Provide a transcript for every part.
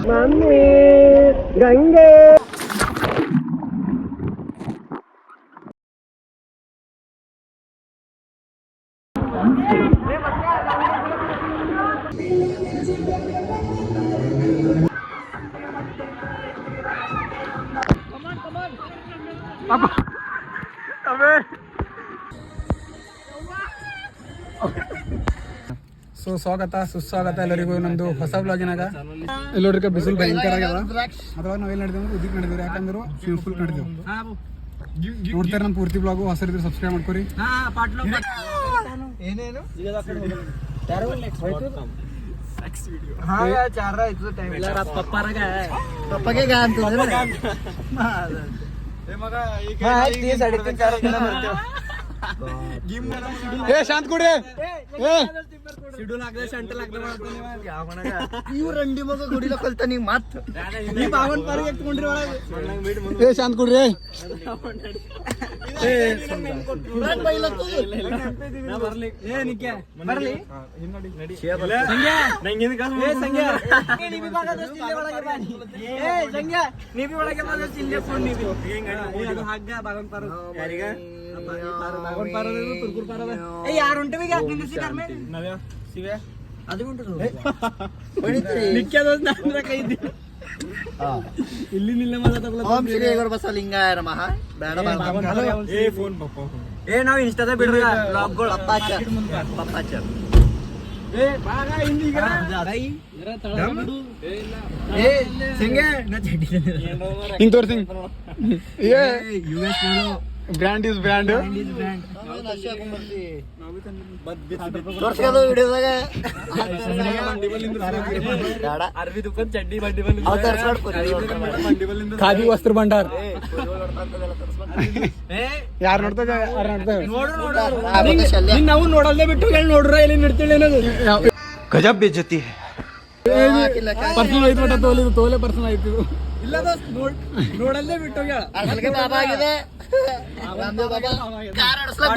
Mummy ಗಂಗೆ so ಸ್ವಾಗತ ಸುಸ್ವಾಗತ ಎಲ್ಲರಿಗೂ ನಮ್ದು ಹೊಸ ಬ್ಲಾಗಿನಾಗ ಎಲ್ಲರಿಗ ಬಿಸಿಲು ಭಯಂಕರ ಆಗ್ಯದ. ಅದ್ರಾಗ ನಾವೇನು ನಡೆದೇವು ಉದಿಕ್ ನಡೆದೇವ್ರಿ, ಯಾಕಂದ್ರೆ ಸ್ವಿಮ್ಮಿಂಗ್ ಪೂಲ್ ನಡೆದೇವು. ನೋಡ್ತಾರೆ ನಮ್ಮ ಪೂರ್ತಿ ಬ್ಲಾಗು. ಹೊಸರಿದ್ರೆ ಸಬ್ಸ್ಕ್ರೈಬ್ ಮಾಡ್ಕೊರಿ. ಶಾಂತ ಕೊಡ್ರಿ. ಇವ್ರಂಡಿ ಮಗ ಗುಡಿಲ ಕಲ್ತ ನೀ ಮತ್ ಶಾಂತ ಕೊಡ್ರಿ. ಬಸಲಿಂಗಾಯ ನಮಃ. ನಾವು ಇನ್ಸ್ಟಾದಾಗ ಬಿಡ್ರಿ ಬ್ಲಾಗ್ಗಳು ಪಪ್ಪಾಚಾರ್. ಹಿಂಗ್ ತೋರ್ಸಿಂಗ್ ಬ್ರ್ಯಾಂಡ್ ಇಸ್ ಬ್ರ್ಯಾಂಡ್. ಖಾದಿ ವಸ್ತ್ರ ಭಂಡಾರ್. ಯಾರು ನೋಡ್ತೇವೆ ನಾವು ನೋಡಲ್ದೇ ಬಿಟ್ಟು ನೋಡ್ರ ಇಲ್ಲಿ ನಿಡ್ತೇಳಿ ಅನ್ನೋದು ಗಜಬ್ ಬೇಜತಿ. ಪರ್ಸನಲ್ ಐತ್ ತೋಲೆ ಪರ್ಸನಲ್ ಆಯ್ತು. ಇಲ್ಲ ನೋಡಲ್ಲೇ ಬಿಟ್ಟು ಬಾಬಾ ಆಗಿದೆ.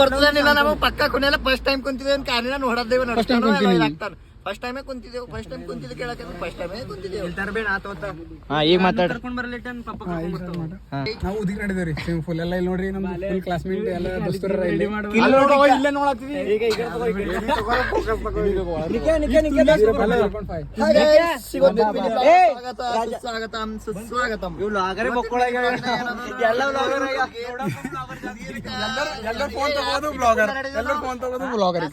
ಬರ್ತದೇನಿಲ್ಲ ನಾವು ಪಕ್ಕ ಕುಣಿಯಲ್ಲ. ಫಸ್ಟ್ ಟೈಮ್ ಕುಂತಿದ್ದೇವೆ ಕಾರಿನ ನೋಡದ್ದೇವೆ. ಫಸ್ಟ್ ಟೈಮೇ ಕುಂತಿದ್ದೇವೆ. ಫಸ್ಟ್ ಟೈಮ್ ಕುಂತಿದ್ದೆ ಕೇಳಕ್ಕೆ ಫಸ್ಟ್ ಟೈಮೇ ಕುಂತಿದ್ದೇವೆ. ಈಗ ಮಾತಾಡ್ಕೊಂಡು ಬರಲಿ. ನಾವು ಉದಿಕ್ ನಡೆದೇವ್ರಿ ಸ್ವಿಮ್ಮಿಂಗ್ ಪೂಲ್ ಎಲ್ಲ. ಇಲ್ಲಿ ನೋಡ್ರಿ ನಮ್ಮ ಫುಲ್ ಕ್ಲಾಸ್ಮೇಟ್ ಎಲ್ಲ ದೋಸ್ತರು ಇಲ್ಲೇ ನೋಡತ್ತೀವಿ. ಸುಸ್ವಾಗತಂ. ಎಲ್ಲರೂ ಫೋನ್ ತಗೋದು ಬ್ಲಾಗರ್. ಎಲ್ಲರೂ ಫೋನ್ ತಗೋದು ಬ್ಲಾಗರ್.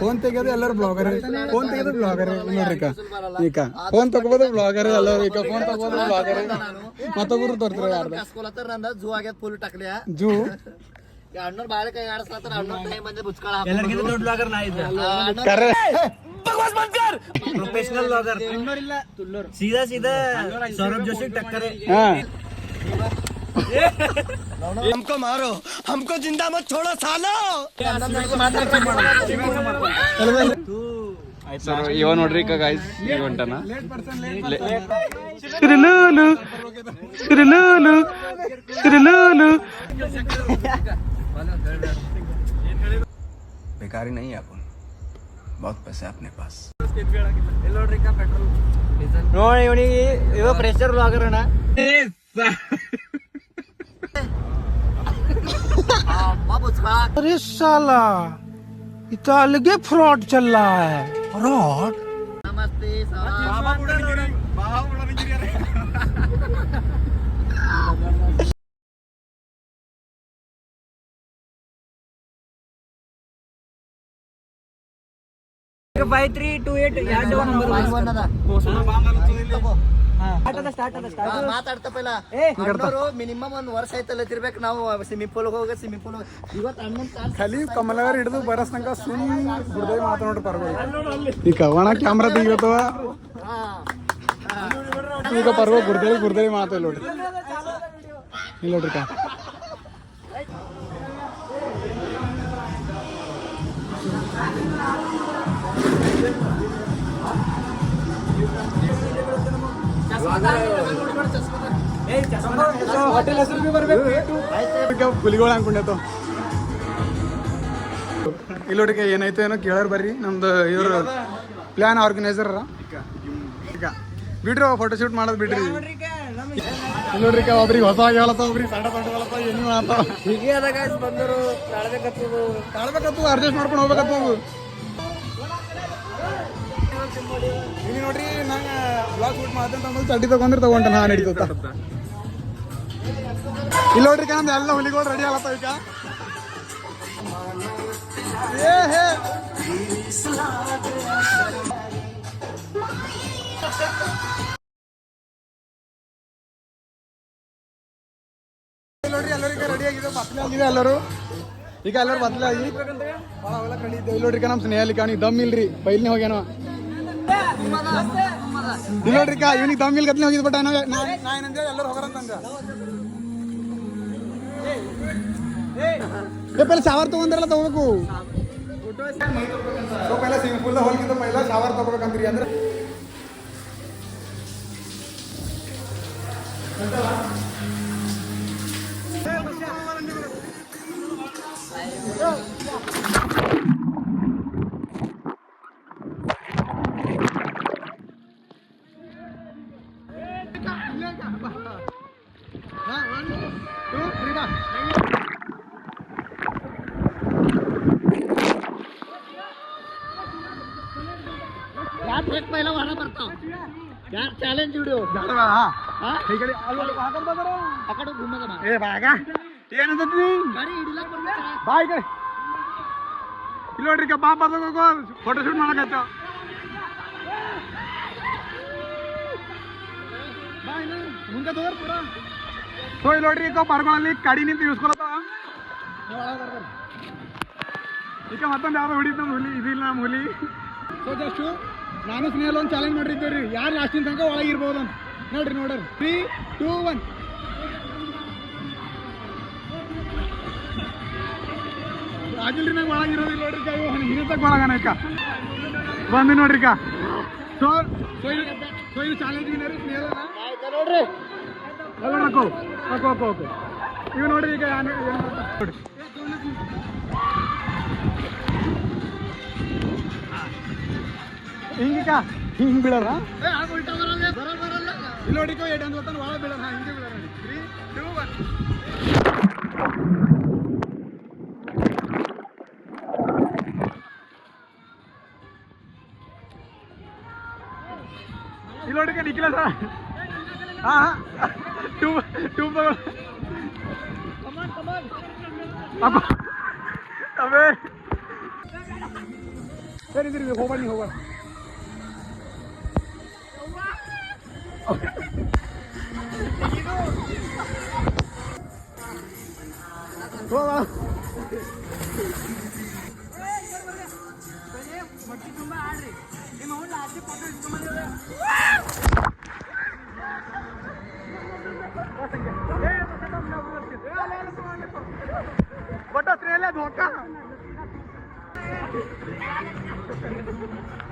ಫೋನ್ ತೆಗೆಯೋದು ಎಲ್ಲರೂ ಬ್ಲಾಗರ್. ಫೋನ್ ತೆಗೆದು ಬ್ಲಾಗರ್ ನೋಡ್ರಿ. ಈಗ ಫೋನ್ ತಗೋಬೋದು ಬ್ಲಾಗರ್ ಎಲ್ಲರೂ. ಈಗ ಫೋನ್ ತಗೋದು ಬ್ಲಾಗರ್. ಮತ್ತೊಬ್ರು ತೋರ್ತಾರೆ ಯಾರ್ದು ಜೂ ಆಗ್ಯದ ಫುಲ್ ಟಕ್ಲಿಯ ಜೂ. ಅಣ್ಣವ್ರು ಬಾಳೆ ಕೈ ಆಡಿಸ್ಲತ್ತಾರ. ಅಣ್ಣವ್ರ ಟೈಮ್ ಬಂದ್ರೆ ಬುಚ್ಕಳ प्रोफेशनल ब्लॉगर सीधा सीधा सौरभ जोशी टक्कर है. हमको मारो, हमको जिंदा मत छोड़ो सालो. ಇವ ನೋಡ್ರಿ ಗಾಯ್ಸ್ ಈಗ ಹೊಂಟಾನ. बेकारी नहीं है अपन, बहुत पैसे अपने पास. ನೋಡಿ ಇವನಿಗೆ ಇವ ಪ್ರೆಷರ್ ಬ್ಲಾಗರ್ ಅಣ್ಣ. अरे साला इतना अलगे फ्रॉड चल रहा है. फ्रॉड. ನಮಸ್ತೆ ಮಾತಾಡ್ತಾ ಪೈಲ ಮಿನಿಮಮ್ ಒಂದ್ ವರ್ಷ ಆಯ್ತಲ್ಲ ತಿರ್ಬೇಕು ನಾವು ಸ್ವಿಮ್ಮಿಂಗ್ ಪೂಲ್ ಹೋಗ. ಸ್ವಿಮ್ಮಿಂಗ್ ಪೂಲ್ ಇವತ್ತು ಅಣ್ಣನ್ ಖಾಲಿ ಕಮಲಗಾರ ಹಿಡಿದು ಬರಸ್ನಂಗ ಸುಮ್ ಗುಡ್ದೇವಿ ಮಾತಾಡೋರು ಪರ್ವ. ಈಗ ಒಣ ಕ್ಯಾಮ್ರಾ ತೆಗಿಯೋತವ. ಈಗ ಪರ್ವ ಗುರ್ದೇವಿ ಮಾತಾಡ ನೋಡ್ರಿ. ಇಲ್ಲ ನೋಡ್ರಿ ಕಾ ಹೋಟೆಲ್ ಹೆಸರು ಬಿ ಬರ್ಬೇಕು. ಗುಲಿಗೋಳ ಅನ್ಕೊಂಡೆ ಇಲ್ಲಿ ನೋಡ್ರಿ ಏನಾಯ್ತು ಏನೋ ಕೇಳೋರು ಬರ್ರಿ ನಮ್ದು ಇವರು ಪ್ಲಾನ್ ಆರ್ಗನೈಸರ್ ಈಗ ಬಿಡ್ರಿ ಫೋಟೋಶೂಟ್ ಮಾಡೋದು ಬಿಡ್ರಿ ಇಲ್ಲಿ ನೋಡ್ರಿ ಒಬ್ರಿಗೆ ಹೊಸ ಹೇಳತ್ತ ಒಬ್ರಿಗೆ ಸಣ್ಣ ಹೇಳತ್ತ ಏನು ಮಾಡತ್ತ ಹೀಗೆ ಅದಾಗ ಬಂದರು ತಾಳ್ಬೇಕತ್ತು ಅಡ್ಜಸ್ಟ್ ಮಾಡ್ಕೊಂಡು ಹೋಗ್ಬೇಕತ್ತು ನಾವು ಇಲ್ಲಿ ನೋಡ್ರಿ ನಂಗೆ ಬ್ಲಾಗ್ ಶೂಟ್ ಮಾಡ್ತಂತ ಚಡ್ಡಿ ತಗೊಂಡ್ರೆ ತಗೊಂಡೆ ನಾ ನಡೀತ ಇಲ್ಲಿ ನೋಡ್ರಿ ನಮ್ದು ಎಲ್ಲ ಹುಲಿಗಳು ರೆಡಿ ಆಗತ್ತ ಈಗ ಏ ಹೇ ನೋಡ್ರಿ ಎಲ್ಲರಿಗ ರೆಡಿ ಆಗಿದೆ ಬತ್ಲೆ ಆಗಿದೆ ಎಲ್ಲರೂ ಈಗ ಎಲ್ಲರೂ ಬತ್ಲೆ ಆಗಿ ಭಾಳ ಅವೆಲ್ಲ ಕಳೀತು ಇಲ್ಲಿ ನೋಡ್ರಿ ನಮ್ಮ ಸ್ನೇಹಲಿ ಕಾಣಿ ದಮ್ ಇಲ್ರಿ ಪೈಲ್ನೇ ಹೋಗ್ಯಾನೋ ಇಲ್ಲಿ ನೋಡ್ರಿ ಇವನಿಗೆ ದಮ್ ಇಲ್ ಗತ್ಲೆ ಹೋಗಿದ್ ಬಟ್ ನಾ ಏನಂದೆ ಎಲ್ಲರೂ ಹೋಗಾರಂತಂದ पहले शावर तಗೊಂಡ್ರಲ್ಲ ತಗೋಬೇಕು ಸೊ ಪಹಲೆ ಸ್ವಿಮ್ಮಿಂಗ್ ಪೂಲ್ ಹೋಗಿದ್ದ ಪಹಲೆ ಶಾವರ್ ತಗೋಬೇಕಂದ್ರಿ ಅಂದ್ರೆ पहिला वारा ಬರ್ತಾವ ಯಾರ್ ಚಾಲೆಂಜ್ ವಿಡಿಯೋ ಅಕಡೆ ಗುಮ್ಮದ ಏ ಬಾಗ ಏನಂತದ್ರಿ ಗಾಡಿ ಹಿಡಿಲಕ್ ಬರ್ಬೇಕು ಬಾಯ್ ಕಡೆ ಇಲ್ಲಿ ನೋಡ್ರಿ ಬಾ ಬರ್ಬೇಕು ಫೋಟೋ ಶೂಟ್ ಮಾಡಕತ್ತ ಮುಂದೆ ತಗೋರ್ ಪೂರ ಸೊ ಇಲ್ಲಿ ನೋಡ್ರಿ ಈಗ ಬರ್ಗಳಲ್ಲಿ ಕಡಿ ನಿಂತು ಯೂಸ್ಕೊಳತ್ತಾವ ಈಗ ಮತ್ತೊಂದು ಯಾವ್ದು ಹೊಡಿತ ಹುಲಿ ಇದಿಲ್ಲ ನಮ್ಮ ಹುಲಿ ಸೊ ಜಸ್ಟ್ ನಾನು ಸ್ನೇಹಲ್ ಒಂದು ಚಾಲೆಂಜ್ ಮಾಡಿದ್ದೇವೆ ರೀ ಯಾರು ಲಾಸ್ಟಿನ ತನಕ ಒಳಗಿರ್ಬೋದು ಅಂತ ನೋಡ್ರಿ 3, 2, 1 ಆಗಿಲ್ರಿ ನಂಗೆ ಒಳಗಿರೋದಿಲ್ಲ ನೋಡ್ರಿ ಹಿರಿತಕ್ಕೆ ಒಳಗಾನ ಅಕ್ಕ ಬಂದು ನೋಡ್ರಿ ಅಕ್ಕ ಸೊ ಇದು ಚಾಲೆಂಜ್ ವಿನರ್ ಸ್ನೇಹಲ್ ನೋಡ್ರಿ ಓಕೆ ಈಗ ನೋಡ್ರಿ ಈಗ ಏನು ನೋಡ್ರಿ ಹಿಂಗಿಕ ಹಿಂಗೆ ಬೀಳಲ್ಲ ಇಲ್ಲಿ ನೋಡಿಕೋ ಏಟ್ ಅಂತ ಗೊತ್ತಾನ ಒಳಗೆ ಬೀಳಲ್ಲ ಹಿಂಗೆ ಬೀಳಲ್ಲ 3, 2, 1 ಇಲ್ಲಿ ನೋಡಿಕ ನಿಖಿಲ ಸರ್ ಹಾಂ ಟೂ ಅವೇ ಸರಿ ಹೋಗ್ಬನ್ನಿ ಹೋಗೋಣ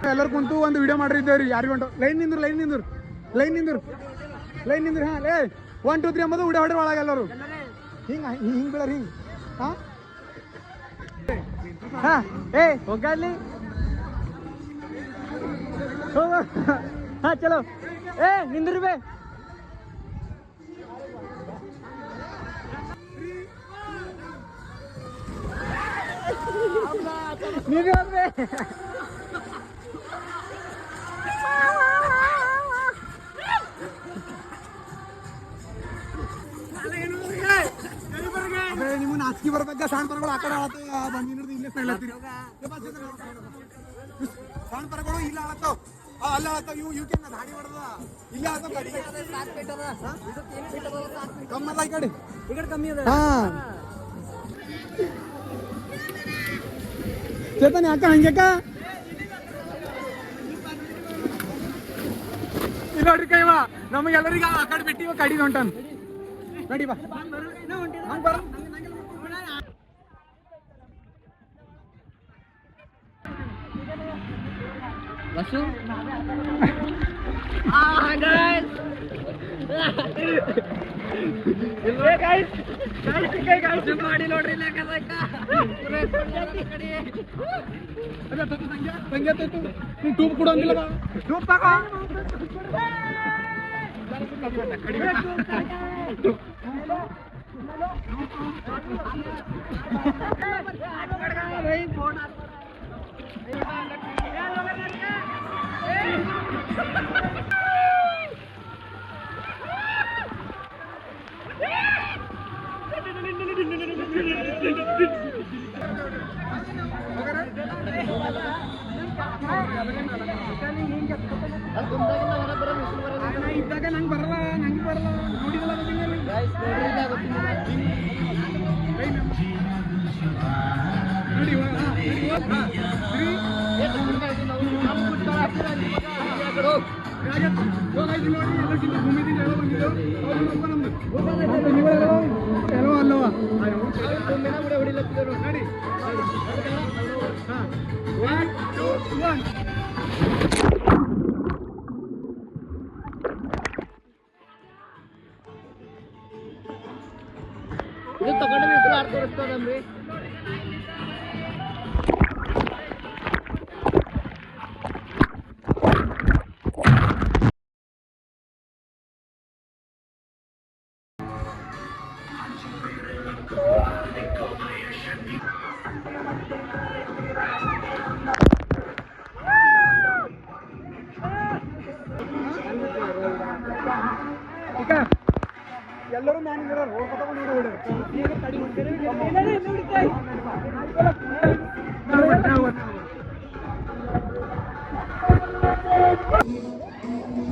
ಎಲ್ಲರೂ ಕುಂತು ಒಂದು ವಿಡಿಯೋ ಮಾಡಿದ್ದೇವ್ರಿ ಯಾರಿಗೆ ಹೊಂಟು ಲೈನ್ ನಿಂದ್ರು ಹಾಂ ಲೇ 1, 2, 3 ಅಂಬೋದು ವಿಡಿಯೋ ಹೊಡ್ರಿ ಒಳಗೆ ಎಲ್ಲರೂ ಹಿಂಗೆ ಬೀಳರಿ ಹಿಂಗೆ ಹಾಂ ಏ ಹೋಗಲಿ ಹಾಂ ಚಲೋ ಏ ನಿಂದ್ರಿ ಬೇ ನೀವೇ ಹೋಗ್ಬೇ ನಿಮ್ಮ ನಾಚಿಕೆ ಬರ್ಬೇಕ ಸಣ್ಣ ಪರಗಳು ಆ ಕಡೆ ಬಂದಿರೋದು ಇಲ್ಲೇ ಹೇಳತ್ತೀರಿ ಸಣ್ಣ ಪರಗಳು ಇಲ್ಲ ಆಳತ್ತವ ಅಲ್ಲ ಆಳತ್ತವ ಇವು ಕೆನ್ನ ದಾಡಿ ಹೊಡೆದ ಇಲ್ಲೇ ಆಳತ್ತವ ಗಾಡಿ ಕಮ್ಮದ ಈ ಕಡೆ ಕಮ್ಮಿ ಅದ ಹಾಂ ಚೇತನ್ ಯಾಕ ಹಂಗ್ಯಾಕ ಇಲ್ಲ ನೋಡ್ರಿ ಕೈವ ನಮಗೆಲ್ಲರಿಗ ಆ ಕಡೆ ಬಿಟ್ಟಿವ ಕಡಿ ಹೊಂಟನ್ ನಡಿ ಬಾ ವಸು ಮಾಡಿ ನೋಡ್ರಿ ಟೂಬ್ ಕೂಡ ಅಂದಿಲ್ಲ ಟೂಬ್ ತಗೋ ಇದ್ದಾಗ ನಂಗೆ ಬರಲ್ಲ ನೋಡಿದಲ್ಲ ಎಲ್ಲೋ ಅಲ್ಲವಾ ನೋಡಿ 1 2 1 ಇದು ತಗೊಂಡು ಬಿಸಿಲು ಆಡ್ ತೋರಿಸ್ತದಮ್ರಿ ಎಲ್ಲರೂ ಮ್ಯಾನೇಜರ್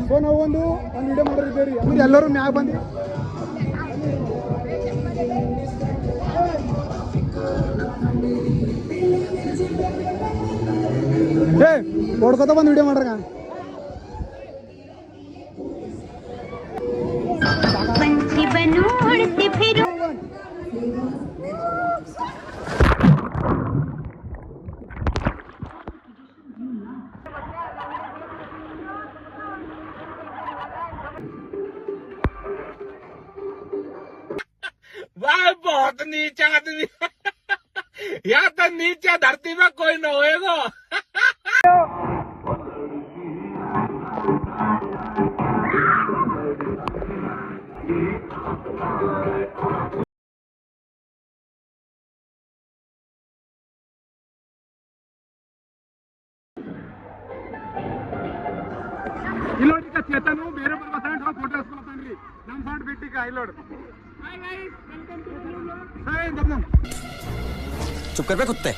ಸೊ ನಾವು ಒಂದು ವಿಡಿಯೋ ಮಾಡಿದ್ದೇವೆ ರೀ ಅಂದ್ರೆ ಎಲ್ಲರೂ ಮ್ಯಾಗ ಬಂದು ಹೊಡ್ಕೊತ ಬಂದು ವಿಡಿಯೋ ಮಾಡ್ರ वाह बहुत नीचा आदमी यहाँ तो नीचे धरती में कोई न होएगा ಇಲ್ಲೋಡಿ ಚೇತನು ಬೇರೆ ಫೋಟೋ ಹಾಸ್ಕೊಳ್ತಾನ್ರಿ ನಮ್ಮ ಸೌಂಡ್ ಬಿಟ್ಟಿಗ ಇಲ್ಲೋಡ್ चुप कर बे कुत्ते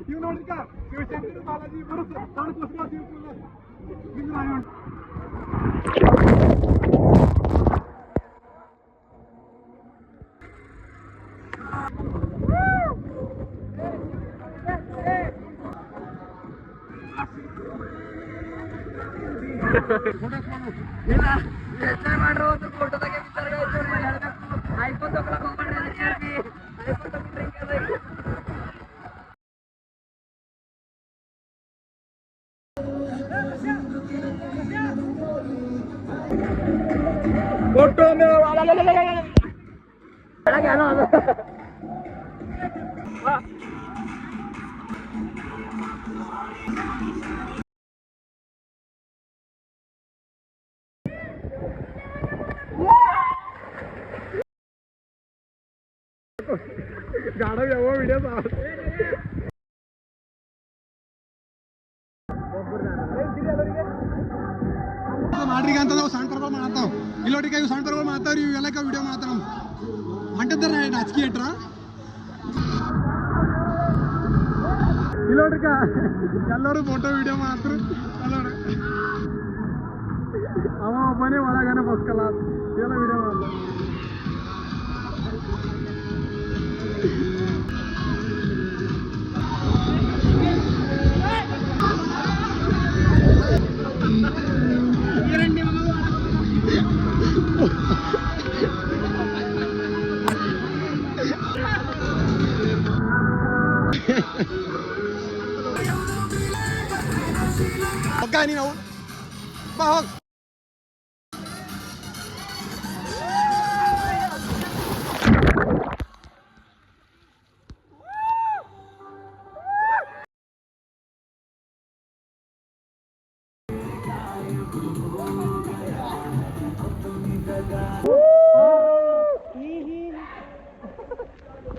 ಇವ್ ನೋಡ್ರಿಕ ಶಿವಶಂಕರ ಬಾಲಾಜಿ ಇಬ್ಬರು ಸಣ್ಣ ಕುಸ್ಕೋ ಇಲ್ಲ ಎಂಜಾಯ್ ಮಾಡ್ರು ಒಂದು ಫೋಟೋದಾಗೆ ಬಿದ್ದಾರ ಐಫೋನ್ ತಗೊಳಕ್ ಹೋಗ್ಬೇಡ್ರಿ ಐಫೋನ್ ತಗೊಂಡ್ರೆ फोटो में गाड़ा भी वो वीडियो ಮಾಡ್ರಿ ಅಂತ ನಾವು ಸಣ್ಣ ಕರ್ಗಳು ಮಾಡ್ತಾವ್ ಇಲ್ಲೋಟಿಕ ಇವು ಸಣ್ಣ ಕರ್ಗಳು ಮಾಡ್ತಾವ್ರಿ ಇವೆಲ್ಲ ವಿಡಿಯೋ ಮಾಡ್ತಾರ ಹೊಂಟಿದ್ದಾರ ನಾಚಿಕೆ ಇಟ್ರ ಇಲ್ಲೋಟಿಕ ಎಲ್ಲರೂ ಫೋಟೋ ವಿಡಿಯೋ ಮಾಡ್ತಾರೆ ಅವ ಒಬ್ಬನೇ ಒಳಗನೆ ಬಸ್ಕಲ್ಲ ಎಲ್ಲ ವಿಡಿಯೋ ಮಾಡ್ತಾರೆ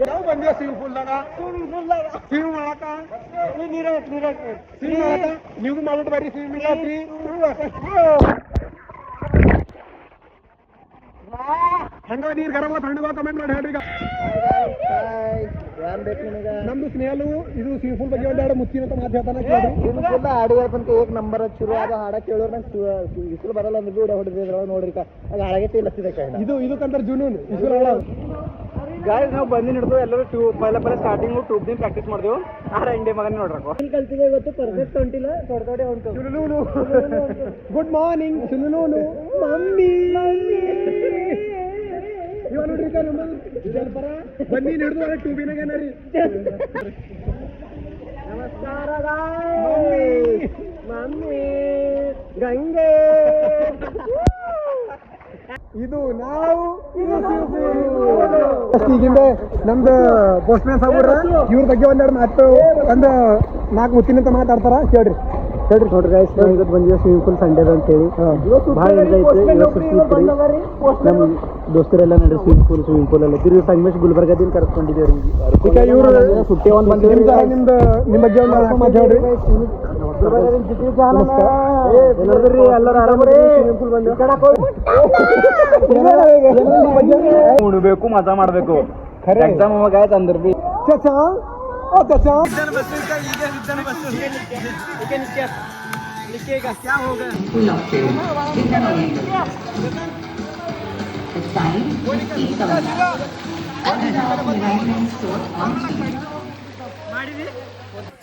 ನಾವು ಬಂದಿವ ಸ್ವಿಮ್ಮಿಂಗ್ ಪೂಲ್ದಾಗ ಸ್ವಿಮ್ ಮಾಡಕ ನೀವು ಮಾಡ್ಬಿಟ್ಟು ಬರ್ರಿ ಸ್ವಿಮ್ಮಿಂಗ್ ಹಂಗ ನೀರ್ ಗರಂ ಥಂಡಗ ಕಮೆಂಟ್ ಮಾಡಿ ಹೇಳ್ರಿ ಈಗ. ನಮ್ದು ಸ್ನೇಹಲು ಇದು ಸ್ವಿಮ್ಮಿಂಗ್ ಪೂಲ್ ಬಗ್ಗೆ ಒಂದೆರಡು ಮುಚ್ಚಿನ ಅಂತ ಮಾತು ಹೇಳ್ತಾನೆ ಕೇಳ್ರಿ. ಹಾಡಿಗೆ ಬಂತ ಏಕ್ ನಂಬರ್ ಶುರು ಆದ ಹಾಡ ಕೇಳೋರ್ ನಂಗೆ ಇಸ್ರು ಬರಲ್ಲ ಅಂದ್ರೆ ಕೂಡ ಹೊಡೆದಿದ್ರ ನೋಡ್ರಿ ಹಾಳಾಗೈತಿ ಇಲ್ಲತ್ತಿದೆ ಕೈ ಇದಕ್ಕಂತಾರೆ ಜುನೂನ್ ಇಸ್ರು ಹಾಳ ಗಾಯ್ಸ್ ನಾವು ಬಂದಿನ ಹಿಡಿದು ಎಲ್ಲರೂ ಪೈಲ ಸ್ಟಾರ್ಟಿಂಗು ಟ್ಯೂಬ್ ದಿನ ಪ್ರಾಕ್ಟೀಸ್ ಮಾಡಿದೆವು ಆರ ಇಂಡಿಯಾ ಮಗನೇ ನೋಡ್ರಕು ಕಲ್ತಿದೆ ಇವತ್ತು ಪರ್ಫೆಕ್ಟ್ ಹೊಂಟಿಲ್ಲ ತೊಡೆ ಹೊಂಟು ಗುಡ್ ಮಾರ್ನಿಂಗ್ ಸುಲುನು ಮಮ್ಮಿ ಇವ ನೋಡ್ರಿ ಜನಪರ ಬನ್ನಿ ಹಿಡಿದು ಟ್ಯೂಬಿನಾಗ ಏನರಿ ನಮಸ್ಕಾರ ಮಮ್ಮಿ ಗಂಗೆ ಇದು ನಾವು ಈಗಿಂದ ನಮ್ದು ಪೋಸ್ಟ್ ಮ್ಯಾನ್ ಸಾಬೂರ ಇವ್ರ ಬಗ್ಗೆ ಒಂದೆರಡು ಮಾತು ಒಂದು 4 ಮುತ್ತಿನಂತ ಮಾತಾಡ್ತಾರ ಕೇಳ್ರಿ ನೋಡ್ರಿ ಗೈಸ್ ನಾವು ಇವತ್ತು ಬಂದಿದ್ದೀವಿ ಸ್ವಿಮ್ಮಿಂಗ್ ಪೂಲ್ ಸಂಡೇದ ಅಂತೇಳಿ ಭಾಳ ಎಂಜಾಯ್ ಐತ್ರಿ ನಮ್ಮ ದೋಸ್ತರೆಲ್ಲ ನಡ್ರಿ ಸ್ವಿಮ್ಮಿಂಗ್ ಪೂಲ್ ಎಲ್ಲ ತಿರುಗಿ ಸಂಗಮೇಶ್ ಗುಲ್ಬರ್ಗದಿಂದ ಕರ್ಕೊಂಡಿದ್ದೇವ್ರಿ ಈಗ ಇವ್ರು ಸುಟ್ಟಿ ಒಂದು ಬಂದಿವಿ ನಿಮ್ಮ ಬಗ್ಗೆ ಒಂದು ಮಾತು ಹೇಳ್ರಿ ಎಲ್ಲರೂ ಆರಾಮ್ರಿ ಸ್ವಿಮ್ಮಿಂಗ್ ಪೂಲ್ ಬಂದು ಉಣ್ಬೇಕು ಮಜಾ ಮಾಡ್ಬೇಕು ಎಕ್ಸಾಮ್ ಆಯ್ತು ಅಂದ್ರೆ B full of food. With the oriental. The sign is east of and the right hand store on street.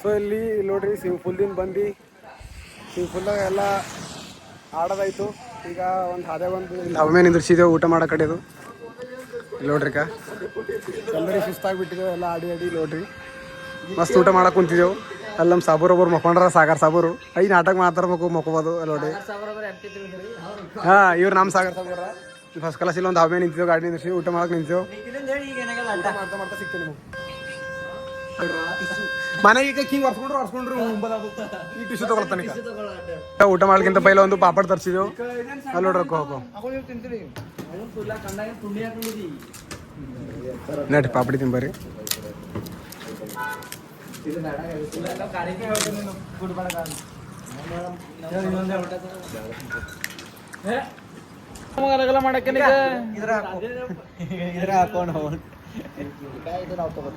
So ಇಲ್ಲಿ ನೋಡ್ರಿ ಸ್ವಿಮ್ಮಿಂಗ್ ಪೂಲ್ದಿಂದ ಬಂದು ಸ್ವಿಮ್ಮಿಂಗ್ ಪೂಲ್ದಾಗ ಎಲ್ಲ ಆಡೋದಾಯ್ತು. ಈಗ ಒಂದು ಹಾದೆ ಒಂದು ಹವೆ ನಿಂದಿರ್ಸಿದ್ದೇವೆ ಊಟ ಮಾಡೋ ಕಡೆದು. ಇಲ್ಲಿ ನೋಡ್ರಿ ಎಲ್ಲರೂ ಸುಸ್ತಾಗಿಬಿಟ್ಟಿದ್ದೇವೆ ಎಲ್ಲ ಆಡಿ ನೋಡ್ರಿ ಮಸ್ತ್ ಊಟ ಮಾಡಕ್ಕೆ ಕುಂತಿದ್ದೆವು. ಅಲ್ಲಿ ನಮ್ಮ ಸಾಬೂರೊಬ್ಬರು ಮಕ್ಕೊಂಡ್ರ ಸಾಗರ್ ಸಾಬೂರು ಐದು ನಾಟಕ ಮಾತಾಡ್ಬೇಕು ಮಕ್ಕೋಬೋದು ಅಲ್ಲಿ ನೋಡಿ. ಹಾಂ ಇವ್ರು ನಮ್ಮ ಸಾಗರ್ ಸಾಬೂರ ಫಸ್ಟ್ ಕ್ಲಾಸ್ ಇಲ್ಲಿ ಒಂದು ಹವೆ ನಿಂತಿದ್ದೆವು ಗಾಡಿ ನಿಂದಿರ್ಸಿ ಊಟ ಮಾಡಕ್ಕೆ ನಿಂತಿದ್ದೆವು. ಮಾಡ್ತಾ ಸಿಗ್ತೇವೆ ನಿಮಗೆ ಮನೆಗೆ ಈಗ ಹಿಂಗೆ ಹೊರ್ಸ್ಕೊಂಡ್ರು ಈ ಟಿಶ್ಯೂ ತಗೊಳ್ತಾನೆ. ಊಟ ಮಾಡ್ಲಿಕ್ಕಿಂತ ಪೈಲ ಒಂದು ಪಾಪಡ್ ತರಿಸಿದೆವು ಅಲ್ಲಿ ನೋಡ್ರಕ್ಕ ಹೋಗೋ ನಡಿ ಪಾಪಡಿ ತಿಂಬರಿ.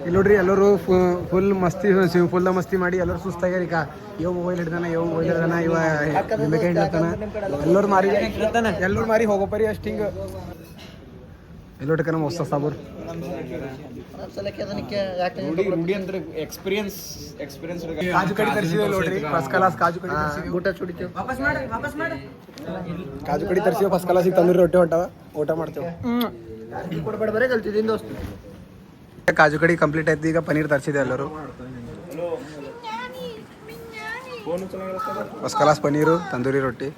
ಇಲ್ಲಿ ನೋಡ್ರಿ ಎಲ್ಲರೂ ಫುಲ್ ಮಸ್ತಿ ಸ್ವಿಮ್ಮಿಂಗ್ ಪೂಲ್ದಾಗ ಮಸ್ತಿ ಮಾಡಿ ಎಲ್ಲರೂ ಸುಸ್ತಾಗ್ಯಾರ. ಈಗ ಇವ ಮೊಬೈಲ್ ಹಿಡ್ದಾನ ಇವ ನಿಂಬೆಕಾಯಿ ಹಿಡ್ತಾನ ಎಲ್ಲರೂ ಮಾರಿ ಹೋಗೋಪರಿ ಅಷ್ಟು ಹಿಂಗೆ ಎಲ್ಲೋಟಕ ನಮ್ಮ ಹೊಸ ಸಾಬೂರ್ ಕಾಜು ಕಡಿ ತರಿಸಿದ್ವಿ ನೋಡ್ರಿ ಫಸ್ಟ್ ಕ್ಲಾಸ್ ಕಾಜು ಕಡಿ ಕಾಜು ಕಡಿ ತರಿಸಿವಿ ಫಸ್ಟ್ ಕ್ಲಾಸಿಗೆ ತಂದಿರಿ ರೊಟ್ಟಿ ಹೊಂಟಾವ ಊಟ ಮಾಡ್ತೇವೆ. ಬರೇ ಕಲ್ತಿದ್ದೀನಿ ದೋಸ್ತ. ಕಾಜು ಕಡಿ ಕಂಪ್ಲೀಟ್ ಆಯ್ತು. ಈಗ ಪನೀರ್ ತರಿಸಿದೆ ಎಲ್ಲರೂ ಫಸ್ಟ್ ಕ್ಲಾಸ್ ಪನೀರು ತಂದೂರಿ ರೊಟ್ಟಿ.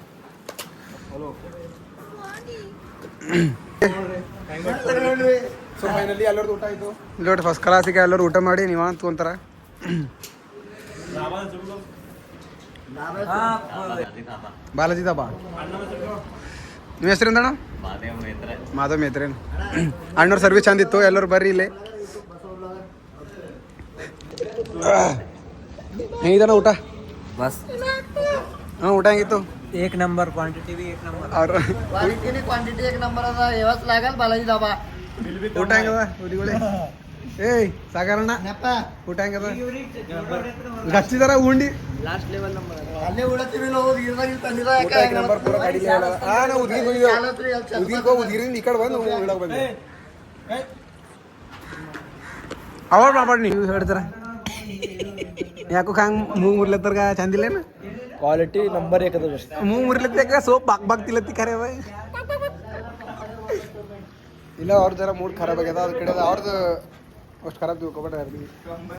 ಸೊ ಫೈನಲಿ ಎಲ್ಲರದ್ದು ಊಟ ಆಯಿತು. ಇಲ್ಲಿ ನೋಡಿ ಫಸ್ಟ್ ಕ್ಲಾಸಿಗೆ ಎಲ್ಲರೂ ಊಟ ಮಾಡಿ ನೀವು ಅಂತಾರ. ಬಾಲಾಜಿ ದಾಬಾ ನಿಮ್ಮ ಹೆಸರಿಂದಣ್ಣ? ಮಾಧವ್ ಮೇತ್ರೇನು ಅಣ್ಣವ್ರ ಸರ್ವಿಸ್ ಚಂದಿತ್ತು. ಎಲ್ಲರೂ ಬರ್ರಿ ಇಲ್ಲಿ. ಹೆಂಗಿದಾನ ಊಟ? ಬಸ್ ಹಾಂ ಊಟ ಹೆಂಗಿತ್ತು? एक नंबर क्वांटिटी भी एक नंबर ಅವ್ರ ಕ್ವಾಂಟಿಟಿ एक नंबर ಅದ. ಯಾವತ್ತು लागल ಬಾಲಾಜಿ ದಾಬಾ. ಊಟ ಹೆಂಗದ ಹುಲಿಗಳೇ? ಏಯ್ ಸಾಗರಣ್ಣ ಊಟ ಹೆಂಗದ? ಗಚ್ಚಿದಾರ ಉಂಡಿ लास्ट लेवल नंबर ಅಲ್ಲೇ ಉಳತ್ತೀವಿ ನಾವು ತಂದಿದ ಊಟ एक ನಂಬರ್ ಪೂರ ಕಡಿಮೆ ಅಲ್ಲ. ನಾವು ಉದ್ಗಿಗೆ ಹೋಗಿದ್ದೆವು. ಉದ್ಗಿರಿಂದ ಈ ಕಡೆ ಬಂದು ಉಳ್ಳಾಗ ಬಂದೆ. ಅವಾಗ ಮಾಡ್ಬಾರ್ದು ನೀವು ಹೇಳ್ತಾರ ಯಾಕೋ ಹಂಗೆ ಮೂಗು ಮುರ್ಲತ್ತರ್ಗ ಚಂದಿಲ್ಲೇನ? क्वालिटी नंबर 1 ಅದ. ಮೂಗು ಮುರ್ಲತ್ತ ಸೋಪ್ ಬಾಗ್ತಿಲತ್ತಿ ಖರೆ ಬೈ ಇಲ್ಲ. ಅವ್ರ ಜರ ಮೂಡ್ ಖರಾಬ್ ಆಗ್ಯದ. ಅದ್ರ ಕಡೆ ಅವ್ರದ್ದು ಅಷ್ಟು ಖರಾಬ್ ತಿಳ್ಕೊಬೇಡ್ರಿ.